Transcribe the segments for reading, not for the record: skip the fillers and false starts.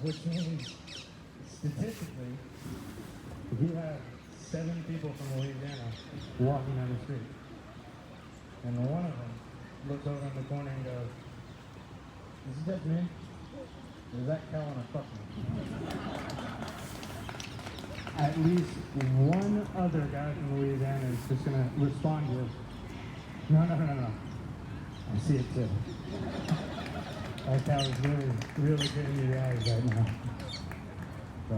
which means statistically, if you have 7 people from Louisiana walking down the street, and one of them looks over in the corner and goes, "Is it just me? Or is that cow on a fuck me?" At least one other guy from Louisiana is just gonna respond with, "No. I see it too." That cow is really getting me the eyes right now. So,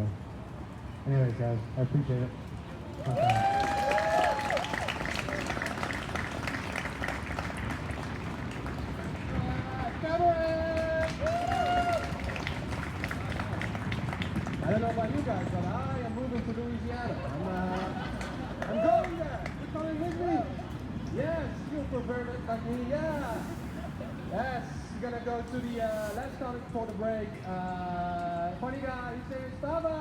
anyways, guys, I appreciate it. I don't know about you guys, but I am moving to Louisiana. I'm going there. You're coming with me? Yes, you perverted like me. Yeah. Yes, you're gonna go to the last time before the break. Funny guy, his name is Baba.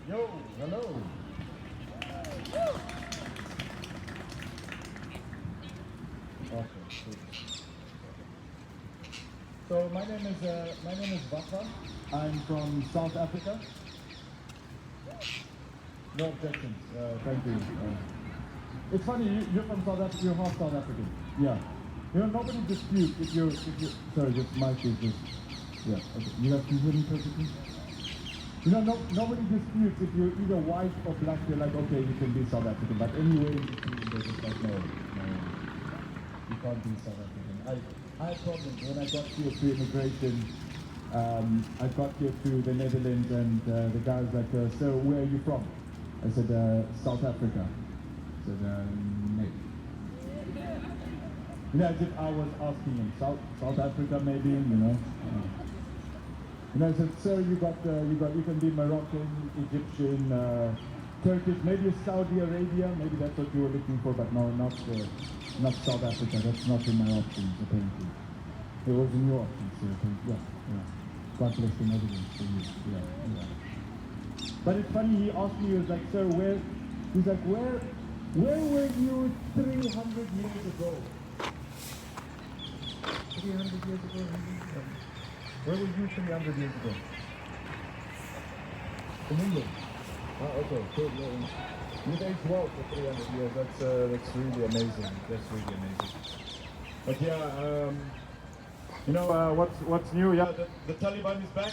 Yo, hello. Okay, cool. So my name is Vafa. I'm from South Africa. No objections. Thank you. It's funny, you're from South Africa. You're half South African. Yeah. You know, nobody disputes if you're. Sorry, this mic is just. Yeah. Okay. You guys can hear me perfectly. You know, nobody disputes if you're either white or black. You're like, okay, you can be South African. But anyway, they're just like, no. You can't be South African. I had problems when I got here through immigration. I got here through the Netherlands, and the guy was like, "So where are you from?" I said, "South Africa." I said, "No." You know, as if I was asking him, South Africa maybe, you know. You know, I said, "Sir, you can be Moroccan, Egyptian, Turkish, maybe Saudi Arabia, maybe that's what you were looking for, but no, not South Africa. That's not in my options, apparently. It was in your options, so apparently, yeah. God bless the Netherlands for you, yeah. But it's funny, he asked me, he was like, "Sir, where were you 300 years ago?" 300 years ago? Where were you 300 years ago? In England. Oh, okay, cool. You've aged well for 300 years. That's really amazing. That's really amazing. But yeah, you know what's new? Yeah, the Taliban is back.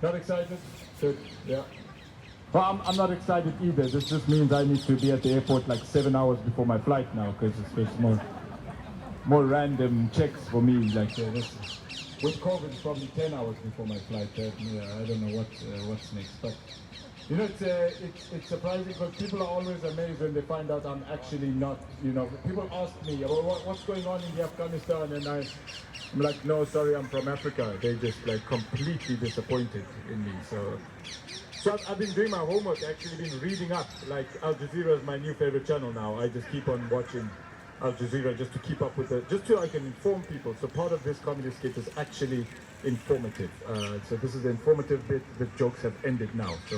Not excited? Good. Yeah. Well, I'm not excited either. This just means I need to be at the airport like 7 hours before my flight now, because it's more random checks for me. Like with COVID, it's probably 10 hours before my flight. Yeah, I don't know what's next. But you know, it's surprising because people are always amazed when they find out I'm actually not. You know, people ask me, "Well, what's going on in Afghanistan?" And I'm like, "No, sorry, I'm from Africa." They just like completely disappointed in me. So I've been doing my homework. Actually, been reading up. Like Al Jazeera is my new favorite channel now. I just keep on watching Al Jazeera just to keep up with just so I can inform people. So part of this comedy skit is actually informative. So this is the informative bit. The jokes have ended now. So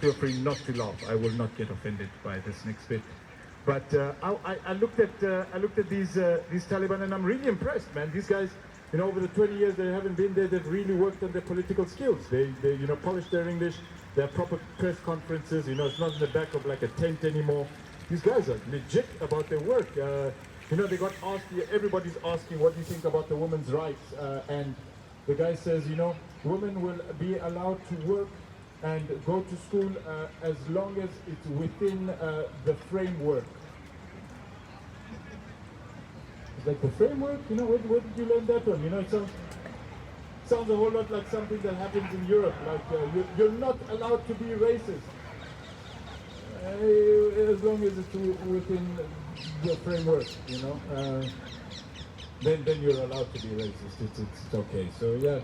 feel free not to laugh. I will not get offended by this next bit. But I looked at these Taliban, and I'm really impressed, man. These guys, you know, over the 20 years they haven't been there, they've really worked on their political skills. They you know, polished their English. They have proper press conferences. You know, it's not in the back of like a tent anymore. These guys are legit about their work. You know, they got asked, everybody's asking, what do you think about the women's rights? And the guy says, you know, women will be allowed to work and go to school as long as it's within the framework. It's like, the framework? You know, where did you learn that one? You know, it sounds a whole lot like something that happens in Europe. Like, you're not allowed to be racist. As long as it's within your framework, you know, then you're allowed to be racist. It's okay. So yeah,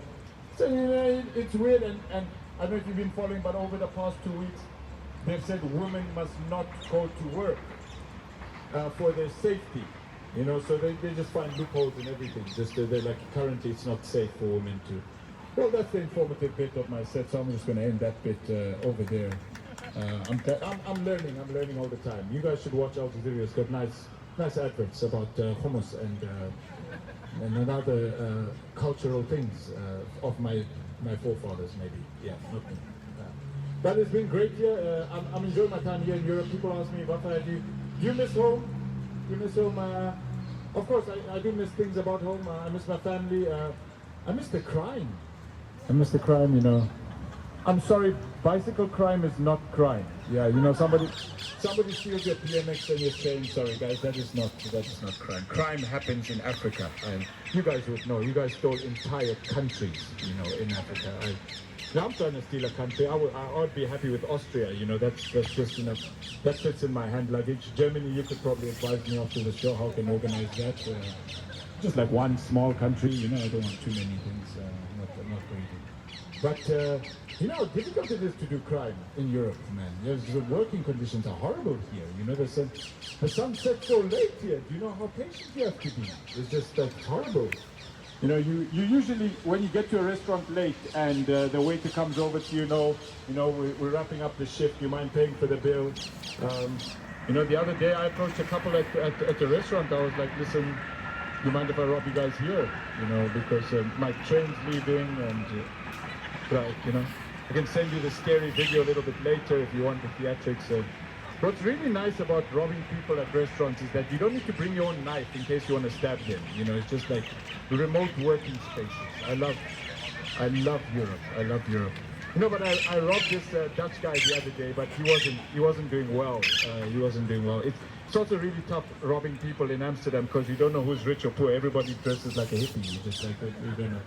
so you know, it's weird, and I don't know if you've been following, but over the past 2 weeks, they've said women must not go to work for their safety. You know, so they just find loopholes in everything. Just they're like, currently it's not safe for women to. Well, that's the informative bit of my set, so I'm just going to end that bit over there. I'm learning all the time. You guys should watch Al Jazeera. It's got nice adverts about hummus and other cultural things of my forefathers, maybe. Yeah, not me. But it's been great here. I'm enjoying my time here in Europe. People ask me, Rafa, do you miss home? Do you miss home? Of course, I do miss things about home. I miss my family. I miss the crime. I miss the crime, you know. I'm sorry, bicycle crime is not crime. Yeah, you know, somebody steals your BMX and you're saying, sorry guys, that is not crime. Crime happens in Africa. And you guys would know. You guys stole entire countries, you know, in Africa. Now I'm trying to steal a country. I would be happy with Austria, you know, that's just, you know, that fits in my hand luggage. Germany, you could probably advise me after the show how I can organize that. Just like one small country, you know, I don't want too many things, not greedy. But, you know how difficult it is to do crime in Europe, man. The working conditions are horrible here, you know, the sun sets so late here. Do you know how patient you have to be? It's just horrible. You know, you usually, when you get to a restaurant late and the waiter comes over to you, we're wrapping up the shift, you mind paying for the bill? You know, the other day I approached a couple at the restaurant. I was like, listen, do you mind if I rob you guys here? You know, because my train's leaving and, right, you know. I can send you the scary video a little bit later if you want the theatrics. What's really nice about robbing people at restaurants is that you don't need to bring your own knife in case you want to stab them. You know, it's just like remote working spaces. I love Europe. I love Europe. You know, but I robbed this Dutch guy the other day, but he wasn't doing well. He wasn't doing well. It's also really tough robbing people in Amsterdam because you don't know who's rich or poor. Everybody dresses like a hippie. You just like you don't know.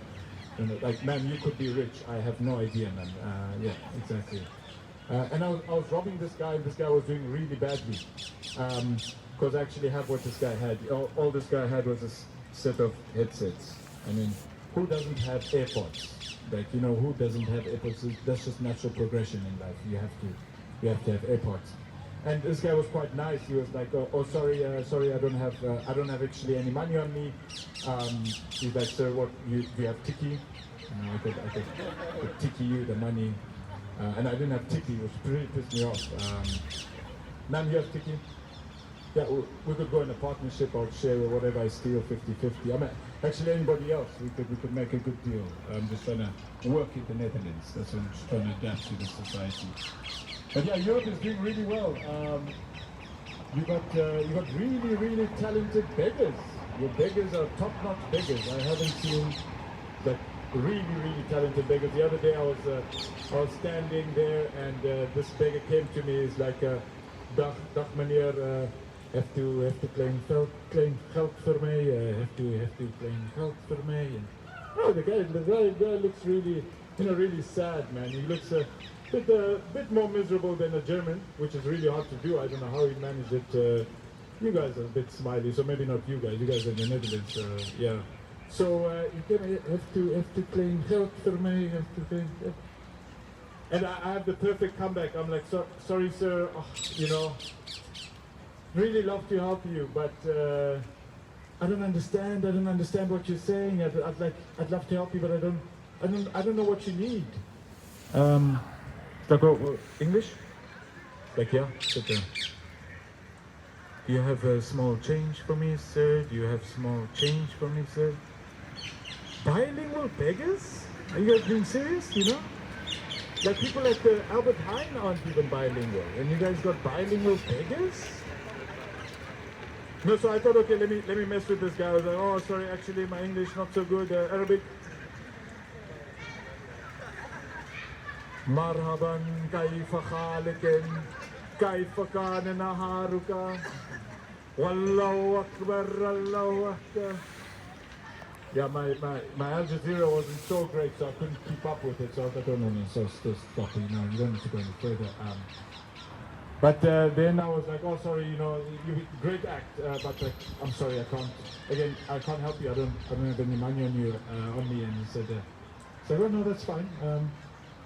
You know, like, man, you could be rich. I have no idea, man. Yeah, exactly. And I was robbing this guy, and this guy was doing really badly. Because I actually have what this guy had. All this guy had was a set of headsets. I mean, who doesn't have AirPods? Like, you know, who doesn't have AirPods? That's just natural progression in life. You have to have AirPods. And this guy was quite nice. He was like, oh sorry, I don't have actually any money on me. He's like, sir, what, do you have Tiki? I could Tiki you the money. And I didn't have Tiki, which really pissed me off. Ma'am, you have Tiki? Yeah, we could go in a partnership. I'll share whatever I steal 50-50. I mean, actually anybody else, we could make a good deal. I'm just trying to work in the Netherlands. That's what I'm just trying to adapt to the society. But yeah, Europe is doing really well. You got really talented beggars. Your beggars are top-notch beggars. I haven't seen that really talented beggars. The other day I was standing there and this beggar came to me. He's like, dag meneer, have to claim geld voor mij. Have to claim geld voor mij. And, oh, the guy looks really, you know, really sad, man. He looks a bit more miserable than a German, which is really hard to do. I don't know how he managed it. You guys are a bit smiley, so maybe not you guys. You guys are in the Netherlands, yeah. So you have to claim geld voor mij. And I have the perfect comeback. I'm like, sorry, sir. Oh, you know, really love to help you, but I don't understand. I don't understand what you're saying. I'd love to help you, but I don't know what you need. Like, English? Like, yeah, sit down. Do you have a small change for me, sir? Do you have small change for me, sir? Bilingual beggars? Are you guys being serious, you know? Like people at the Albert Heijn aren't even bilingual, and you guys got bilingual beggars? No, so I thought, okay, let me mess with this guy. I was like, oh, sorry, actually my English not so good. Arabic. Marhaban, kaifa khalikin, kaifa kana naharuka, wallahu akbar, Allahu akbar. Yeah, my Al Jazeera wasn't so great, so I couldn't keep up with it. So I was like, oh no, so stop it. You know, you don't need to go any further. But then I was like, oh sorry, you know, great act, but like, I'm sorry, I can't help you. I don't have any money on you, on me. And he said, oh no, that's fine.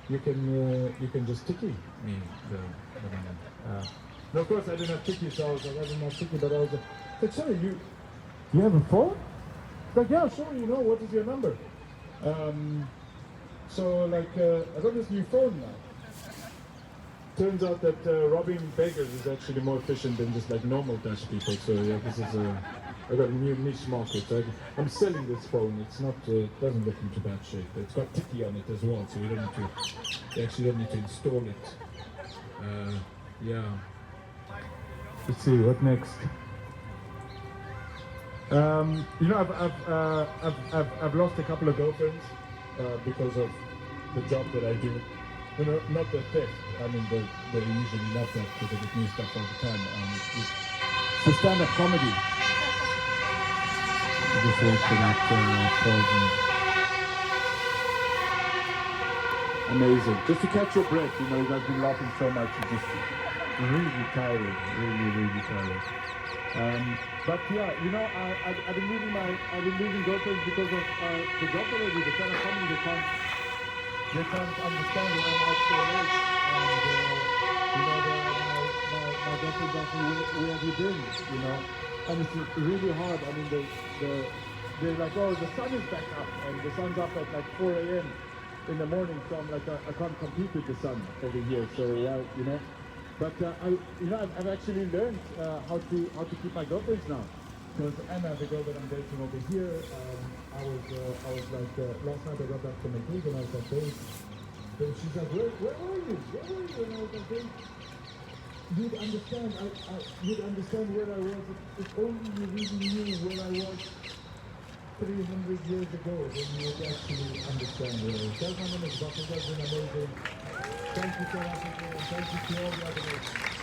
You can just tiki me the money. No, of course I didn't have tiki, so I was like, I didn't have tiki, but I was like, sorry, you have a phone? Like, yeah, sure, you know, what is your number? So like, I got this new phone now. turns out that robbing beggars is actually more efficient than just like normal Dutch people. So yeah, this is I got a new niche market. So I'm selling this phone. It's not, doesn't look into bad shape. It's got Tiki on it as well, so you don't need to. You actually don't need to install it. Yeah. Let's see what next. You know, I've lost a couple of girlfriends because of the job that I do. You know, not the theft. I mean, they usually love that because they get new stuff all the time. It's the stand-up comedy. Just wait for that pause. Amazing. Just to catch your breath, you know, you guys been laughing so much. It's just really tiring. Really tiring. But yeah, you know, I've been losing girlfriends because of the job that I do, the stand-up comedy. They can't understand why I'm out so late. And, you know, my girlfriend asked me, where have you been, you know? And it's really hard. I mean, they're like, oh, the sun is back up. And the sun's up at like 4 a.m. in the morning. So I'm like, I can't compete with the sun over here. So, you know. But, I've actually learned how to keep my girlfriends now. Because Anna, the girl that I'm dating over here, I was like, last night I got back from a gig and I was like, babe, she's like, where were you? And I was like, babe, you'd understand where I was. If only you really knew where I was 300 years ago, then you would actually understand where I was. Guys, my name is Buck. You guys have been amazing. Thank you so much, and thank you to all the other guys.